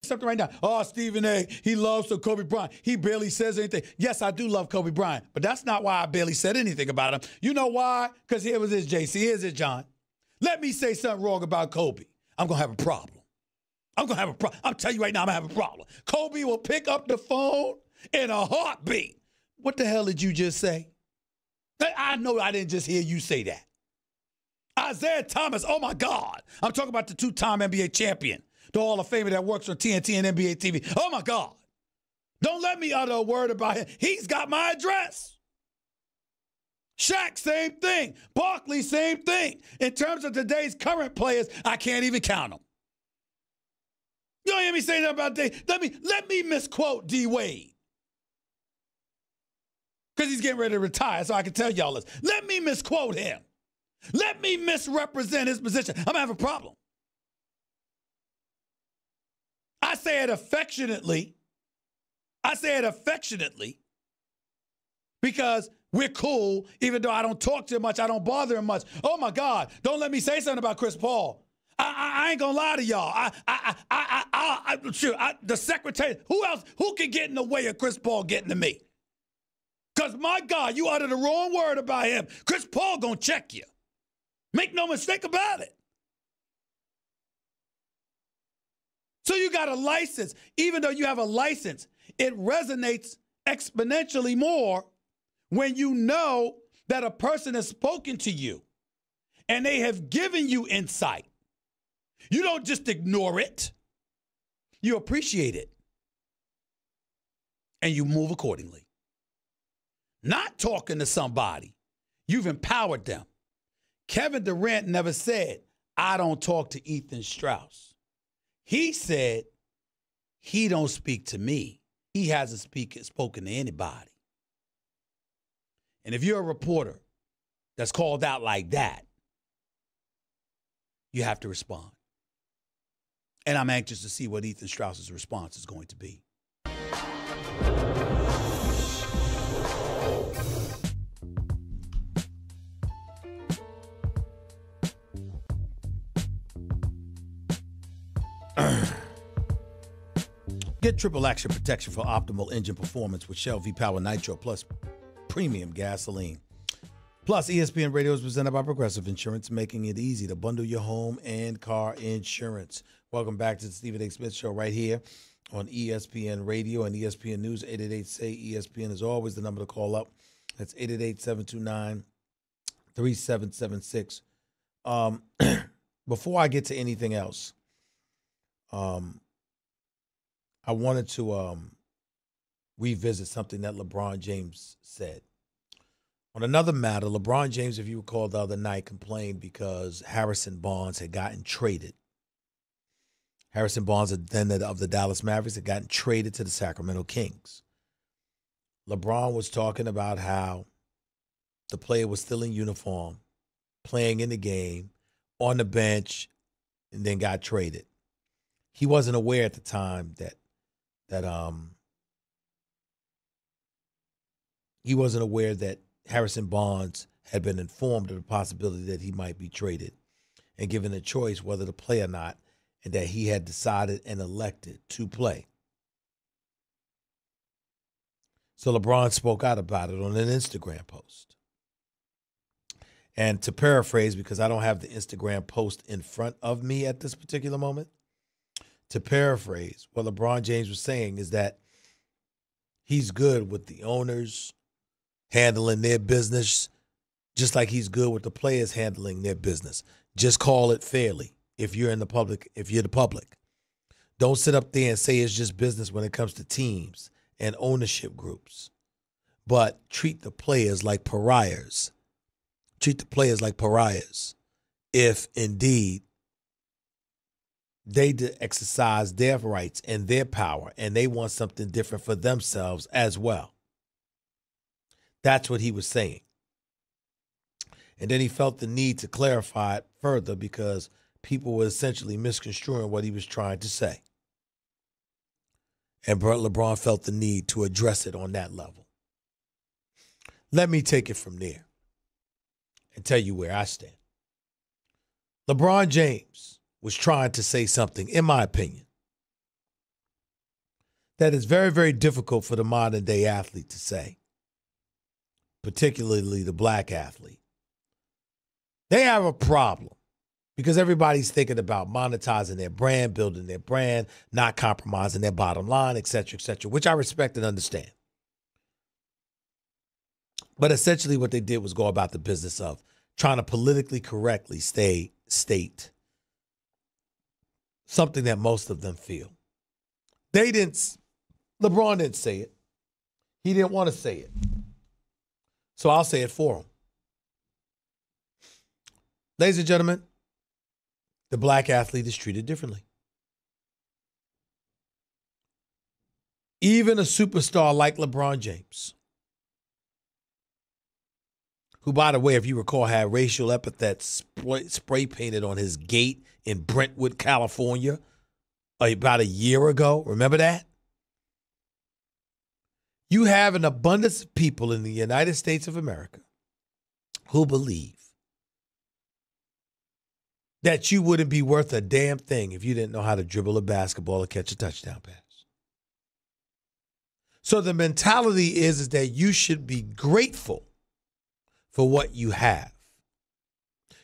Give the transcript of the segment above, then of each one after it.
something right now. Oh, Stephen A., he loves Kobe Bryant. He barely says anything. Yes, I do love Kobe Bryant, but that's not why I barely said anything about him. You know why? Because here was his JC. Here's it, John. Let me say something wrong about Kobe. I'm going to have a problem. I'm going to have a problem. I'm telling you right now, I'm going to have a problem. Kobe will pick up the phone in a heartbeat. What the hell did you just say? I know I didn't just hear you say that. Isaiah Thomas, oh my God. I'm talking about the two-time NBA champion, the Hall of Famer that works on TNT and NBA TV. Oh my God. Don't let me utter a word about him. He's got my address. Shaq, same thing. Barkley, same thing. In terms of today's current players, I can't even count them. You don't hear me say that about Dave. Let me misquote D. Wade. Because he's getting ready to retire, so I can tell y'all this. Let me misquote him. Let me misrepresent his position. I'm going to have a problem. I say it affectionately. Because we're cool, even though I don't talk to him much, I don't bother him much. Oh, my God, don't let me say something about Chris Paul. I ain't going to lie to y'all. The secretary, who can get in the way of Chris Paul getting to me? Because, my God, you uttered the wrong word about him. Chris Paul going to check you. Make no mistake about it. So you got a license. Even though you have a license, it resonates exponentially more when you know that a person has spoken to you and they have given you insight. You don't just ignore it. You appreciate it. And you move accordingly. Not talking to somebody, you've empowered them. Kevin Durant never said, I don't talk to Ethan Strauss. He said, he don't speak to me. He hasn't spoken to anybody. And if you're a reporter that's called out like that, you have to respond. And I'm anxious to see what Ethan Strauss's response is going to be. Get triple action protection for optimal engine performance with Shell V-Power Nitro Plus premium gasoline. Plus, ESPN Radio is presented by Progressive Insurance, making it easy to bundle your home and car insurance. Welcome back to the Stephen A. Smith Show right here on ESPN Radio and ESPN News. 888-SAY-ESPN is always the number to call up. That's 888-729-3776. Before I get to anything else, I wanted to revisit something that LeBron James said. On another matter, LeBron James, if you recall the other night, complained because Harrison Barnes had gotten traded. Harrison Barnes, then of the Dallas Mavericks, had gotten traded to the Sacramento Kings. LeBron was talking about how the player was still in uniform, playing in the game, on the bench, and then got traded. He wasn't aware at the time that he wasn't aware that Harrison Barnes had been informed of the possibility that he might be traded and given a choice whether to play or not, and that he had decided and elected to play. So LeBron spoke out about it on an Instagram post. And to paraphrase, because I don't have the Instagram post in front of me at this particular moment, to paraphrase, what LeBron James was saying is that he's good with the owners handling their business, just like he's good with the players handling their business. Just call it fairly if you're in the public, if you're the public. Don't sit up there and say it's just business when it comes to teams and ownership groups. But treat the players like pariahs. Treat the players like pariahs if indeed they exercise their rights and their power, and they want something different for themselves as well. That's what he was saying. And then he felt the need to clarify it further because people were essentially misconstruing what he was trying to say. And LeBron felt the need to address it on that level. Let me take it from there and tell you where I stand. LeBron James was trying to say something, in my opinion, that is very, very difficult for the modern day athlete to say, particularly the black athlete. They have a problem because everybody's thinking about monetizing their brand, building their brand, not compromising their bottom line, et cetera, which I respect and understand. But essentially what they did was go about the business of trying to politically correctly state something that most of them feel. LeBron didn't say it. He didn't want to say it. So I'll say it for him. Ladies and gentlemen, the black athlete is treated differently. Even a superstar like LeBron James, who, by the way, if you recall, had racial epithets spray painted on his gate in Brentwood, California, about a year ago. Remember that? You have an abundance of people in the United States of America who believe that you wouldn't be worth a damn thing if you didn't know how to dribble a basketball or catch a touchdown pass. So the mentality is that you should be grateful for what you have.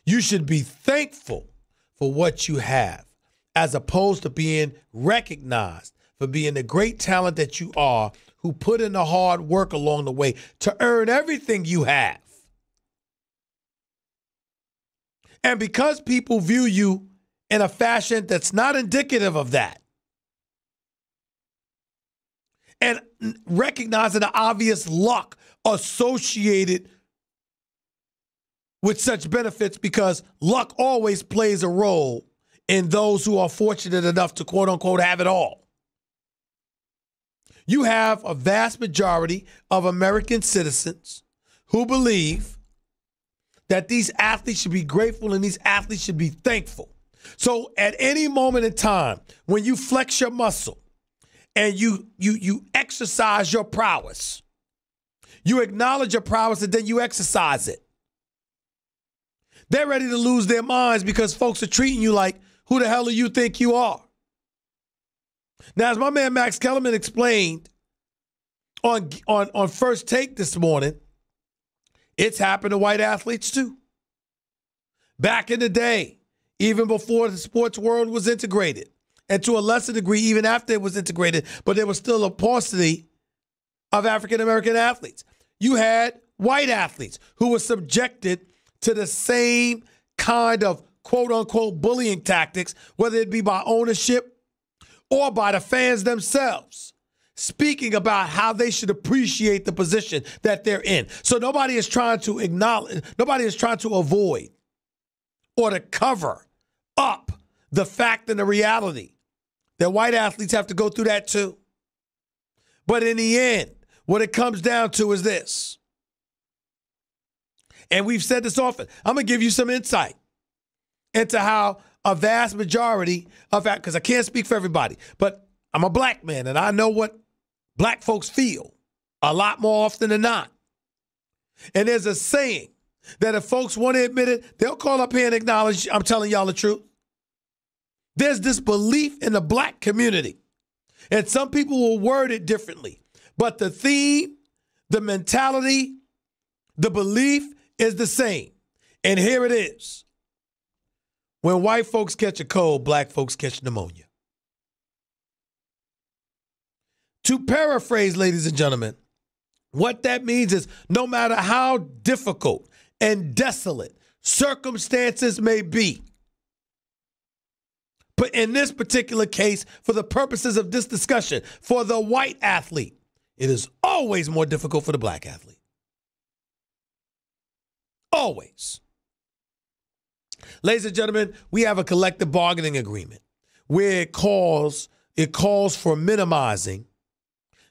You should be thankful for what you have, as opposed to being recognized for being the great talent that you are, who put in the hard work along the way to earn everything you have. And because people view you in a fashion that's not indicative of that, and recognizing the obvious luck associated with such benefits, because luck always plays a role in those who are fortunate enough to, quote unquote, have it all. You have a vast majority of American citizens who believe that these athletes should be grateful and these athletes should be thankful. So at any moment in time, when you flex your muscle and you exercise your prowess, you acknowledge your prowess and then you exercise it. They're ready to lose their minds because folks are treating you like, who the hell do you think you are? Now, as my man Max Kellerman explained on First Take this morning, it's happened to white athletes too. Back in the day, even before the sports world was integrated, and to a lesser degree, even after it was integrated, but there was still a paucity of African-American athletes. You had white athletes who were subjected to the same kind of quote-unquote bullying tactics, whether it be by ownership or by the fans themselves, speaking about how they should appreciate the position that they're in. So nobody is trying to acknowledge, nobody is trying to avoid or to cover up the fact and the reality that white athletes have to go through that too. But in the end, what it comes down to is this. And we've said this often. I'm going to give you some insight into how a vast majority of, because I can't speak for everybody, but I'm a black man and I know what black folks feel a lot more often than not. And there's a saying that if folks want to admit it, they'll call up here and acknowledge I'm telling y'all the truth. There's this belief in the black community, and some people will word it differently, but the theme, the mentality, the belief is the same. And here it is. When white folks catch a cold, black folks catch pneumonia. To paraphrase, ladies and gentlemen, what that means is no matter how difficult and desolate circumstances may be, but in this particular case, for the purposes of this discussion, for the white athlete, it is always more difficult for the black athlete. Always. Ladies and gentlemen, we have a collective bargaining agreement where it calls for minimizing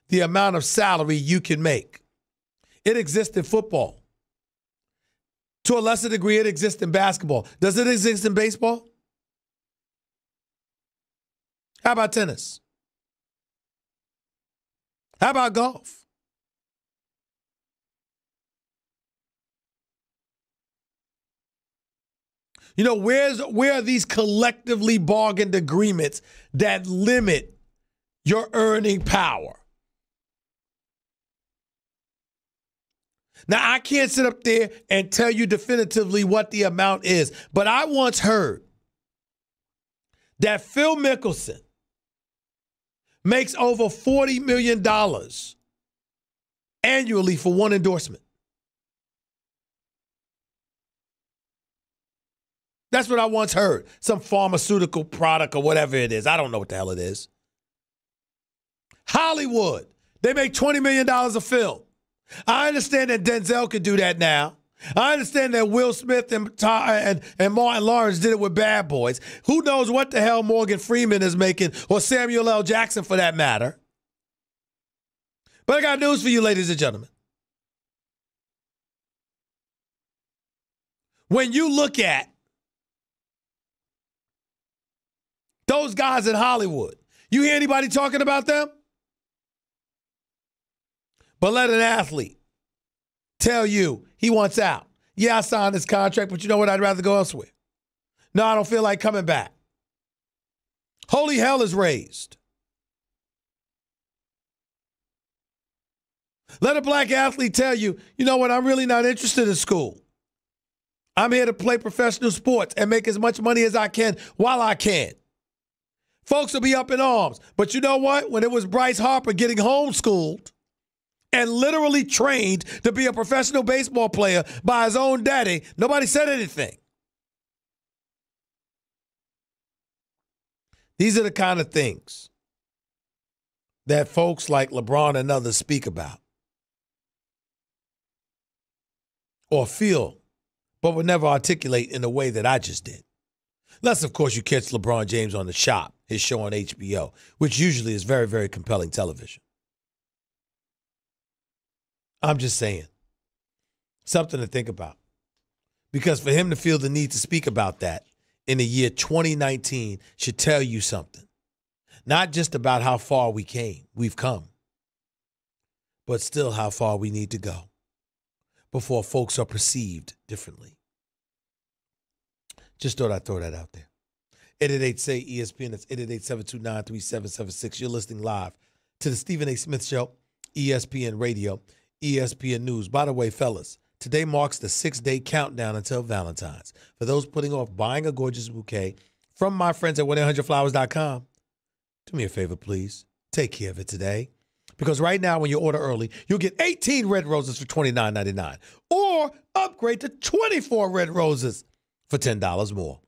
the amount of salary you can make. It exists in football. To a lesser degree, it exists in basketball. Does it exist in baseball? How about tennis? How about golf? You know, where are these collectively bargained agreements that limit your earning power. Now, I can't sit up there and tell you definitively what the amount is, but I once heard that Phil Mickelson makes over $40 million annually for one endorsement. That's what I once heard. Some pharmaceutical product or whatever it is. I don't know what the hell it is. Hollywood, they make $20 million a film. I understand that Denzel could do that now. I understand that Will Smith and Martin Lawrence did it with Bad Boys. Who knows what the hell Morgan Freeman is making, or Samuel L. Jackson for that matter. But I got news for you, ladies and gentlemen. When you look at those guys in Hollywood, you hear anybody talking about them? But let an athlete tell you he wants out. Yeah, I signed this contract, but you know what? I'd rather go elsewhere. No, I don't feel like coming back. Holy hell is raised. Let a black athlete tell you, you know what? I'm really not interested in school. I'm here to play professional sports and make as much money as I can while I can. Folks will be up in arms. But you know what? When it was Bryce Harper getting homeschooled and literally trained to be a professional baseball player by his own daddy, nobody said anything. These are the kind of things that folks like LeBron and others speak about or feel, but would never articulate in the way that I just did. Unless, of course, you catch LeBron James on The Shop, his show on HBO, which usually is very, very compelling television. I'm just saying, something to think about. Because for him to feel the need to speak about that in the year 2019 should tell you something. Not just about how far we've come, but still how far we need to go before folks are perceived differently. Just thought I'd throw that out there. 888-SAY-ESPN. That's 888-729-3776. You're listening live to the Stephen A. Smith Show, ESPN Radio, ESPN News. By the way, fellas, today marks the 6-day countdown until Valentine's. For those putting off buying a gorgeous bouquet from my friends at 1-800-Flowers.com, do me a favor, please. Take care of it today. Because right now, when you order early, you'll get 18 red roses for $29.99. Or upgrade to 24 red roses for $10 more.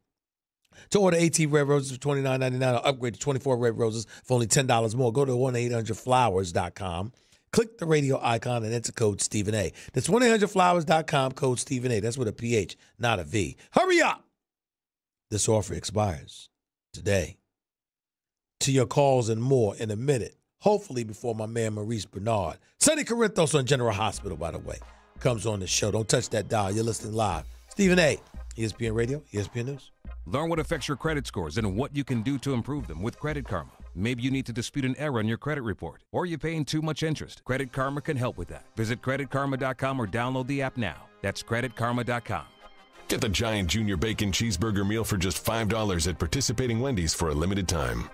To order 18 red roses for $29.99 or upgrade to 24 red roses for only $10 more, go to 1-800-Flowers.com. Click the radio icon and enter code Stephen A. That's 1-800-Flowers.com, code Stephen A. That's with a PH, not a V. Hurry up! This offer expires today. To your calls and more in a minute, hopefully before my man Maurice Bernard. Sonny Corinthos on General Hospital, by the way, comes on the show. Don't touch that dial. You're listening live. Stephen A., ESPN Radio, ESPN News. Learn what affects your credit scores and what you can do to improve them with Credit Karma. Maybe you need to dispute an error in your credit report, or you're paying too much interest. Credit Karma can help with that. Visit CreditKarma.com or download the app now. That's CreditKarma.com. Get the giant junior bacon cheeseburger meal for just $5 at participating Wendy's for a limited time.